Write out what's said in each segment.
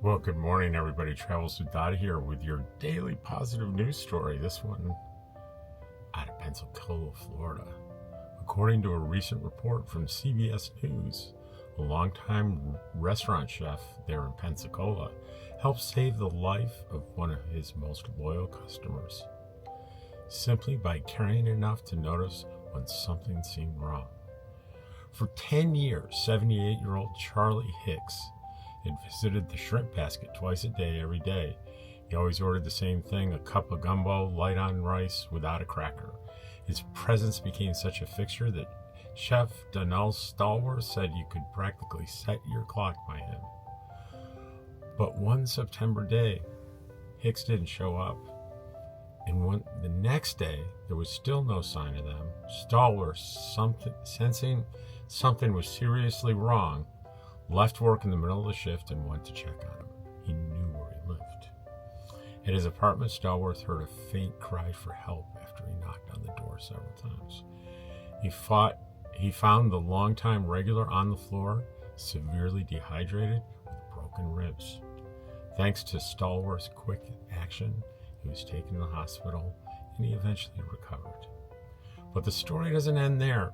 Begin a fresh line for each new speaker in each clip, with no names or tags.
Well, good morning, everybody. Travels with Dottie here with your daily positive news story. This one out of Pensacola, Florida. According to a recent report from CBS News, a longtime restaurant chef there in Pensacola helped save the life of one of his most loyal customers, simply by caring enough to notice when something seemed wrong. For 10 years, 78-year-old Charlie Hicks had visited the shrimp basket twice a day, every day. He always ordered the same thing, a cup of gumbo, light on rice, without a cracker. His presence became such a fixture that Chef Donnell Stallworth said you could practically set your clock by him. But one September day, Hicks didn't show up. And the next day, there was still no sign of them. Stallworth, sensing something was seriously wrong, left work in the middle of the shift and went to check on him. He knew where he lived. At his apartment, Stallworth heard a faint cry for help after he knocked on the door several times. He found the longtime regular on the floor, severely dehydrated with broken ribs. Thanks to Stallworth's quick action, he was taken to the hospital and he eventually recovered. But the story doesn't end there.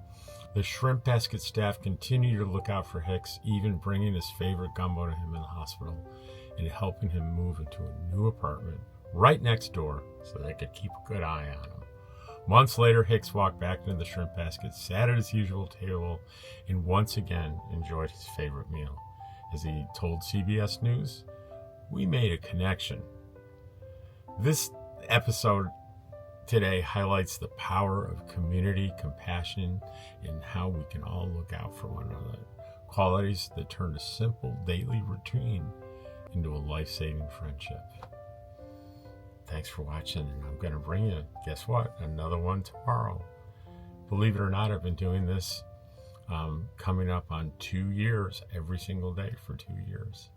The shrimp basket staff continued to look out for Hicks, even bringing his favorite gumbo to him in the hospital and helping him move into a new apartment right next door so they could keep a good eye on him. Months later, Hicks walked back into the shrimp basket, sat at his usual table, and once again enjoyed his favorite meal. As he told CBS News, "We made a connection." This episode today highlights the power of community, compassion, and how we can all look out for one another. Qualities that turn a simple daily routine into a life-saving friendship. Thanks for watching, and I'm going to bring you, guess what, another one tomorrow. Believe it or not, I've been doing this coming up on 2 years, every single day for 2 years.